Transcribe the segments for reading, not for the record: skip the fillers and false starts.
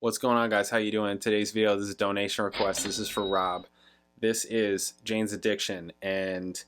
What's going on, guys? How you doing? In today's video, this is a donation request. This is for Rob. This is Jane's Addiction, and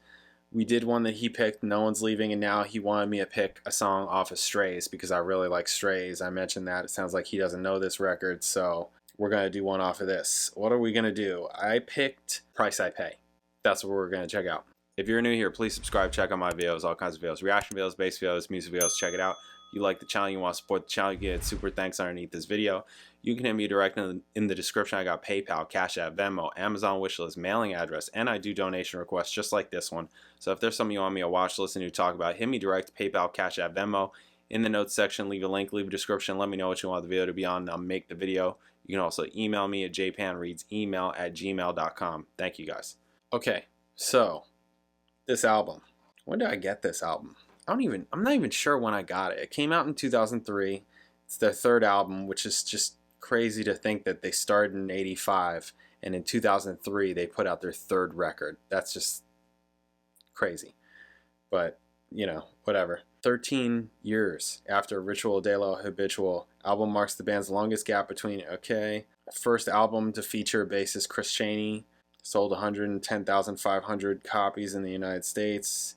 we did one that he picked, No One's Leaving, and now he wanted me to pick a song off of Strays because I really like Strays. I mentioned that. It sounds like he doesn't know this record, so we're going to do one off of this. What are we going to do? I picked Price I Pay. That's what we're going to check out. If you're new here, please subscribe, check out my videos, all kinds of videos, reaction videos, bass videos, music videos, check it out. You like the channel, you want to support the channel, you get super thanks underneath this video. You can hit me direct in the description. I got PayPal, Cash App, Venmo, Amazon wishlist, mailing address, and I do donation requests just like this one. So if there's something you want me to watch, listen to, talk about, hit me direct, PayPal, Cash App, Venmo. In the notes section, leave a link, leave a description, let me know what you want the video to be on, and I'll make the video. You can also email me at jpanreadsemail@gmail.com. Thank you guys. Okay, so this album. When did I get this album? I'm not even sure when I got it. It came out in 2003. It's their third album, which is just crazy to think that they started in '85 and in 2003 they put out their third record. That's just crazy. But, you know, whatever. 13 years after Ritual de la Habitual, album marks the band's longest gap between, first album to feature bassist Chris Chaney, sold 110,500 copies in the United States.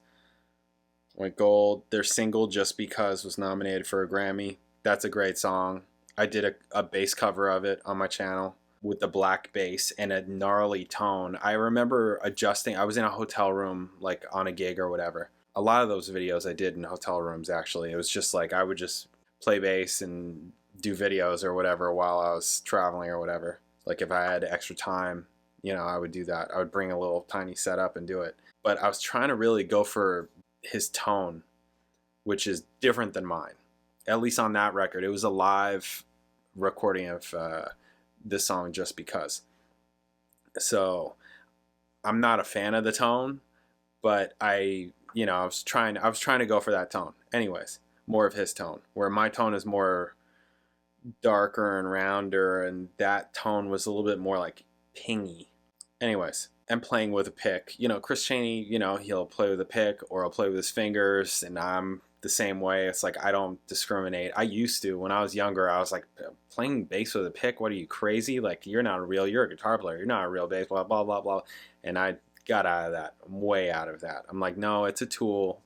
Went gold. Their single Just Because was nominated for a Grammy. That's a great song. I did a bass cover of it on my channel with the black bass and a gnarly tone. I remember adjusting. I was in a hotel room, like on a gig or whatever. A lot of those videos I did in hotel rooms, actually. It was just like I would just play bass and do videos or whatever while I was traveling or whatever. Like if I had extra time, you know, I would do that. I would bring a little tiny setup and do it. But I was trying to really go for his tone, which is different than mine, at least on that record. It was a live recording of this song Just Because, so I'm not a fan of the tone, but I was trying to go for that tone. Anyways, more of his tone, where my tone is more darker and rounder, and that tone was a little bit more like pingy. Anyways, and playing with a pick. You know, Chris Chaney, you know, he'll play with a pick or he'll play with his fingers, and I'm the same way. It's like I don't discriminate. I used to. When I was younger, I was like, playing bass with a pick? What are you, crazy? Like, you're a guitar player. You're not a real bass, blah, blah, blah, blah. And I got out of that. I'm way out of that. I'm like, no, it's a tool.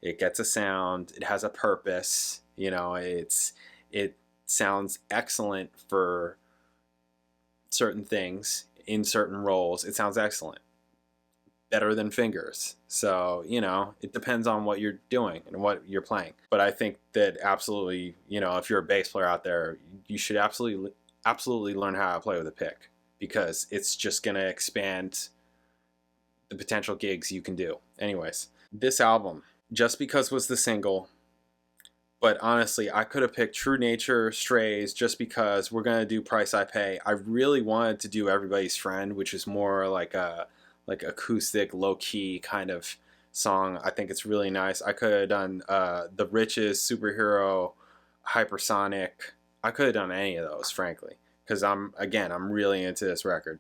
It gets a sound. It has a purpose. You know, it sounds excellent for certain things. In certain roles, it sounds excellent, better than fingers. So, you know, it depends on what you're doing and what you're playing. But I think that absolutely, you know, if you're a bass player out there, you should absolutely learn how to play with a pick, because it's just going to expand the potential gigs you can do. Anyways, this album, Just Because was the single. But honestly, I could have picked True Nature, Strays, Just Because. We're going to do Price I Pay. I really wanted to do Everybody's Friend, which is more like a acoustic, low-key kind of song. I think it's really nice. I could have done The Riches, Superhero, Hypersonic. I could have done any of those, frankly, because I'm really into this record.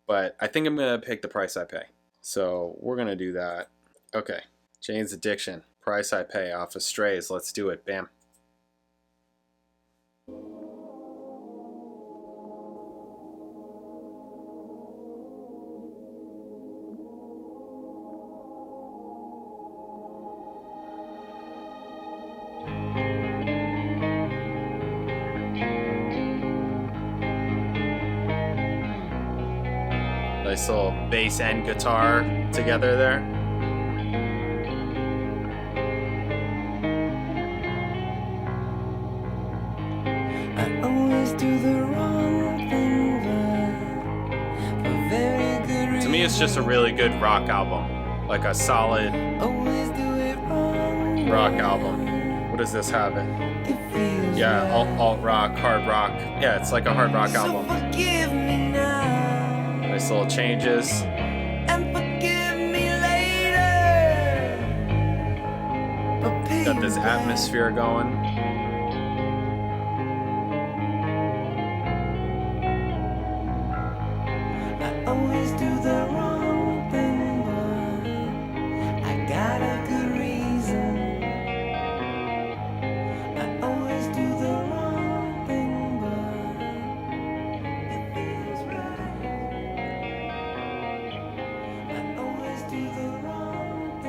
But I think I'm going to pick The Price I Pay. So we're going to do that. Okay, Jane's Addiction. Price I Pay off of Strays. Let's do it. Bam. Nice little bass and guitar together there. To me, it's just a really good rock album, like a solid rock album. What does this have it? Yeah, alt rock, hard rock. Yeah, it's like a hard rock album. Nice little changes. Got this atmosphere going.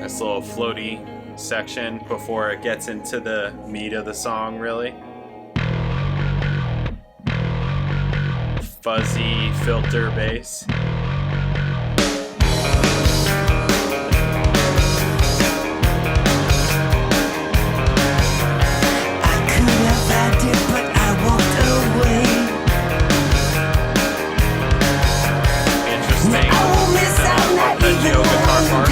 Nice little floaty section before it gets into the meat of the song, really. Fuzzy filter bass. Arpeggio guitar part.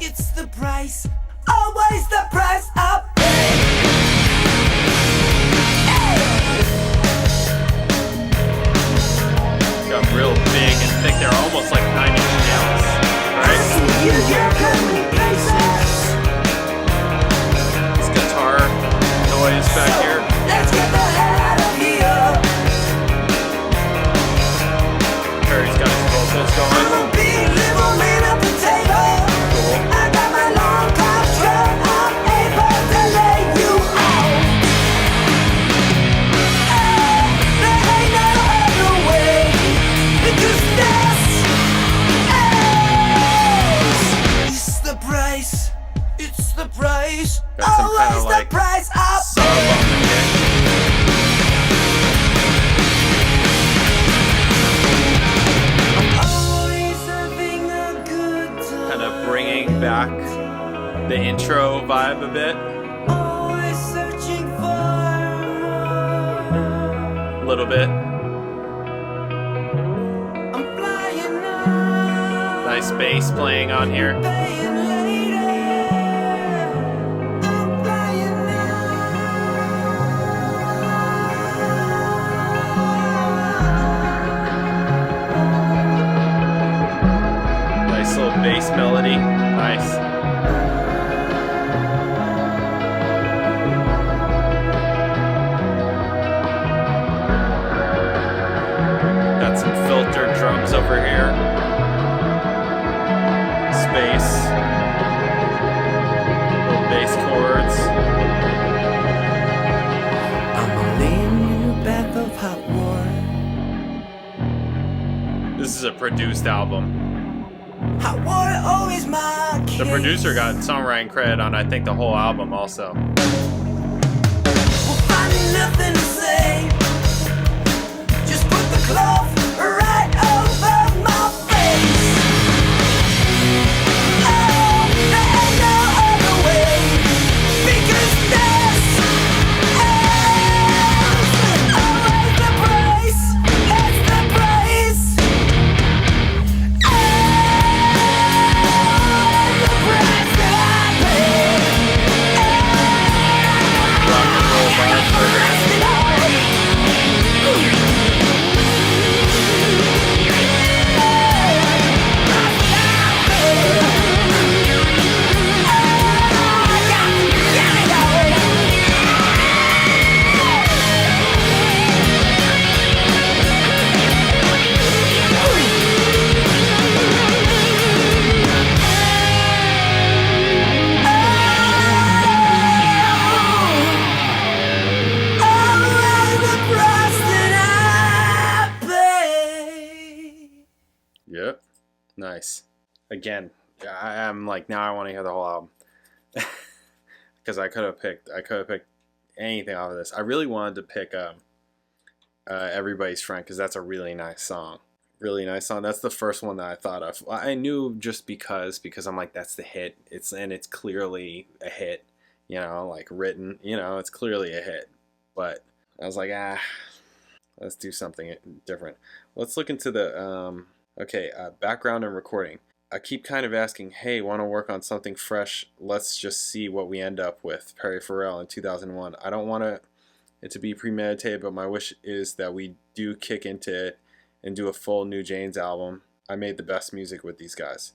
It's the price, always the price I pay. Got real big and thick. They're almost like 9-inch nails, right? This guitar noise back here. Let's get the hell out of here. Perry's got his vocals going. I'm a big little man at the table. Cool. I got my long control. I'm able to lay you out. There ain't no other way. Because this is the price. It's the price. Got some Always kinda the like price I sub on the kick. always having a good time. Kind of bringing back the intro vibe a bit. Always searching for A little bit. I'm flying now. Nice bass playing on here. Paying later. I'm flying Nice little bass melody. Nice. Got some filtered drums over here. Space. Little bass chords. I'm laying in a bath of hot water. This is a produced album. Hot water always my The producer got songwriting credit on, I think, the whole album also. We'll find nothing to say. Just put the cloth right over my face. Oh, there ain't no other way. Because this is always the price. It's the price. Always the price that I pay. Rock and roll vibe for her. Yep. Nice. Again, I'm like, now I want to hear the whole album. Because I could have picked anything off of this. I really wanted to pick Everybody's Friend, because that's a really nice song. Really nice song. That's the first one that I thought of. I knew just because I'm like, that's the hit. It's clearly a hit, you know, like written, you know, it's clearly a hit. But I was like, let's do something different. Let's look into the background and recording. I keep kind of asking, hey, want to work on something fresh? Let's just see what we end up with. Perry Farrell in 2001. I don't want it to be premeditated, but my wish is that we do kick into it and do a full new Janes album. I made the best music with these guys.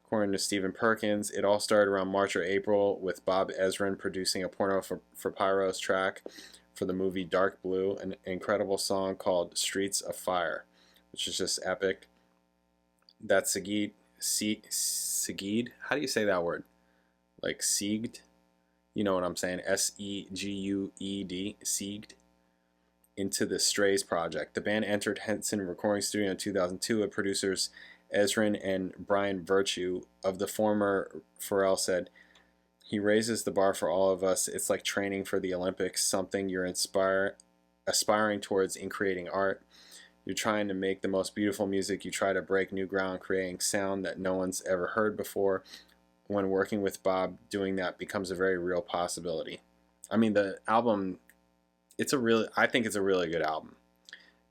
According to Stephen Perkins, it all started around March or April with Bob Ezrin producing a Porno for Pyro's track. for the movie Dark Blue, an incredible song called Streets of Fire, which is just epic. That's Segued? How do you say that word? Like Sieged? You know what I'm saying? Segued. Sieged. Into the Strays project. The band entered Henson Recording Studio in 2002 with producers Ezrin and Brian Virtue. Of the former, Pharrell said, "He raises the bar for all of us. It's like training for the Olympics, something you're aspiring towards in creating art. You're trying to make the most beautiful music. You try to break new ground, creating sound that no one's ever heard before. When working with Bob, doing that becomes a very real possibility." I mean, the album, I think it's a really good album.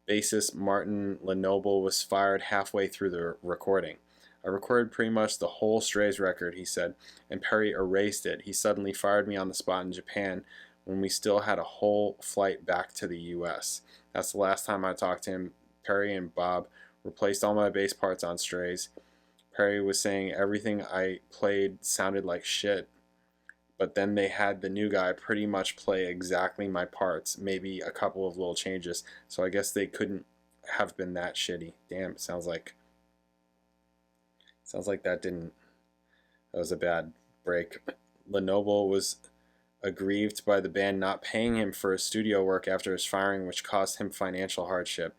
Bassist Martin Lenoble was fired halfway through the recording. "I recorded pretty much the whole Strays record," he said, "and Perry erased it. He suddenly fired me on the spot in Japan when we still had a whole flight back to the US. That's the last time I talked to him. Perry and Bob replaced all my bass parts on Strays. Perry was saying everything I played sounded like shit. But then they had the new guy pretty much play exactly my parts, maybe a couple of little changes. So I guess they couldn't have been that shitty." Damn, sounds like that was a bad break. Lenoble was aggrieved by the band not paying him for his studio work after his firing, which caused him financial hardship.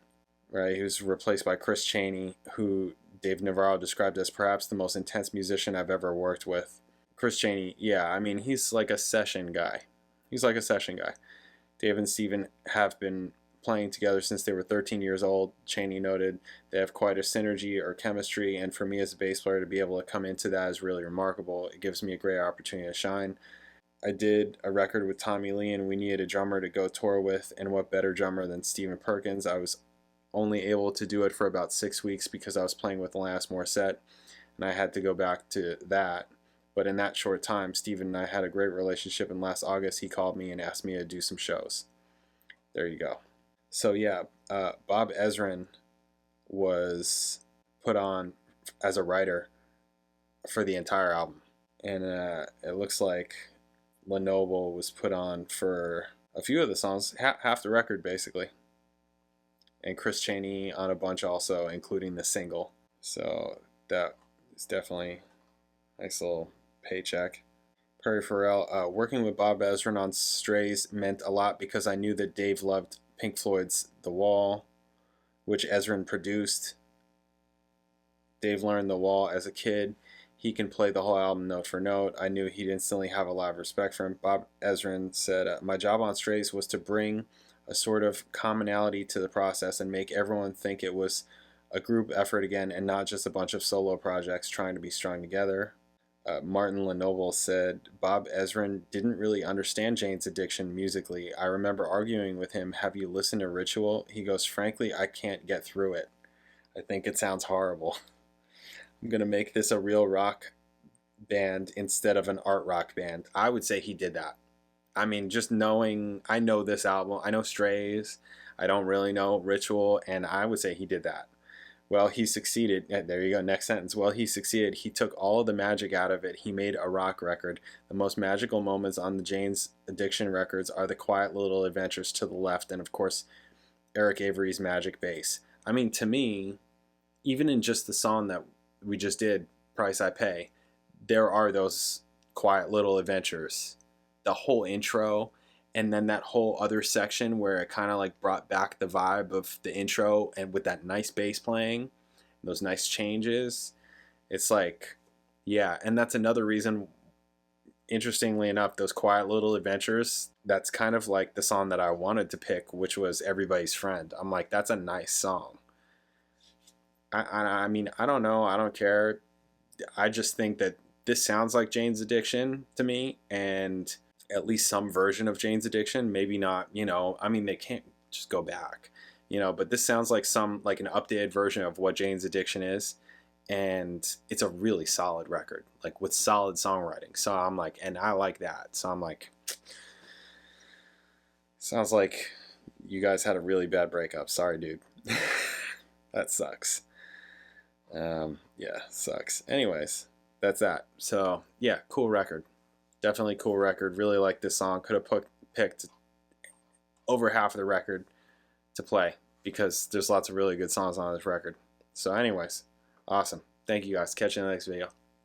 Right? He was replaced by Chris Chaney, who Dave Navarro described as perhaps the most intense musician I've ever worked with. Chris Chaney, yeah, I mean, he's like a session guy. Dave and Steven have been playing together since they were 13 years old. Chaney noted they have quite a synergy or chemistry, and for me as a bass player to be able to come into that is really remarkable. It gives me a great opportunity to shine. I did a record with Tommy Lee, and we needed a drummer to go tour with, and what better drummer than Stephen Perkins? I was only able to do it for about 6 weeks because I was playing with Alanis Morissette, and I had to go back to that. But in that short time, Steven and I had a great relationship, and last August he called me and asked me to do some shows. There you go. So yeah, Bob Ezrin was put on as a writer for the entire album. And it looks like Lenoble was put on for a few of the songs, half the record basically. And Chris Chaney on a bunch also, including the single. So that is definitely a nice little paycheck. Perry Farrell, "Working with Bob Ezrin on Strays meant a lot because I knew that Dave loved Pink Floyd's The Wall, which Ezrin produced. Dave learned The Wall as a kid. He can play the whole album note for note. I knew he'd instantly have a lot of respect for him." Bob Ezrin said, "My job on Strays was to bring a sort of commonality to the process and make everyone think it was a group effort again and not just a bunch of solo projects trying to be strung together." Martin Lenoble said, "Bob Ezrin didn't really understand Jane's Addiction musically. I remember arguing with him, 'Have you listened to Ritual?' He goes, 'Frankly, I can't get through it. I think it sounds horrible. I'm going to make this a real rock band instead of an art rock band.'" I would say he did that. I mean, just knowing, I know this album, I know Strays, I don't really know Ritual, and I would say he did that. Well, he succeeded. Yeah, there you go, next sentence. Well, he succeeded. He took all of the magic out of it. He made a rock record. The most magical moments on the Jane's Addiction records are the quiet little adventures to the left, and of course, Eric Avery's magic bass. I mean, to me, even in just the song that we just did, Price I Pay, there are those quiet little adventures. The whole intro, and then that whole other section where it kind of like brought back the vibe of the intro, and with that nice bass playing, those nice changes, it's like, yeah. And that's another reason, interestingly enough, those quiet little adventures, that's kind of like the song that I wanted to pick, which was Everybody's Friend. I'm like, that's a nice song. I mean, I don't know, I don't care. I just think that this sounds like Jane's Addiction to me, and at least some version of Jane's Addiction. Maybe not, I mean, they can't just go back, but this sounds like an updated version of what Jane's Addiction is, and it's a really solid record, like with solid songwriting. So I'm like, and I like that. So I'm like, sounds like you guys had a really bad breakup. Sorry, dude. That sucks. Yeah, sucks. Anyways, that's that. So yeah, cool record. Definitely cool record. Really like this song. Could have picked over half of the record to play because there's lots of really good songs on this record. So anyways, awesome. Thank you guys. Catch you in the next video.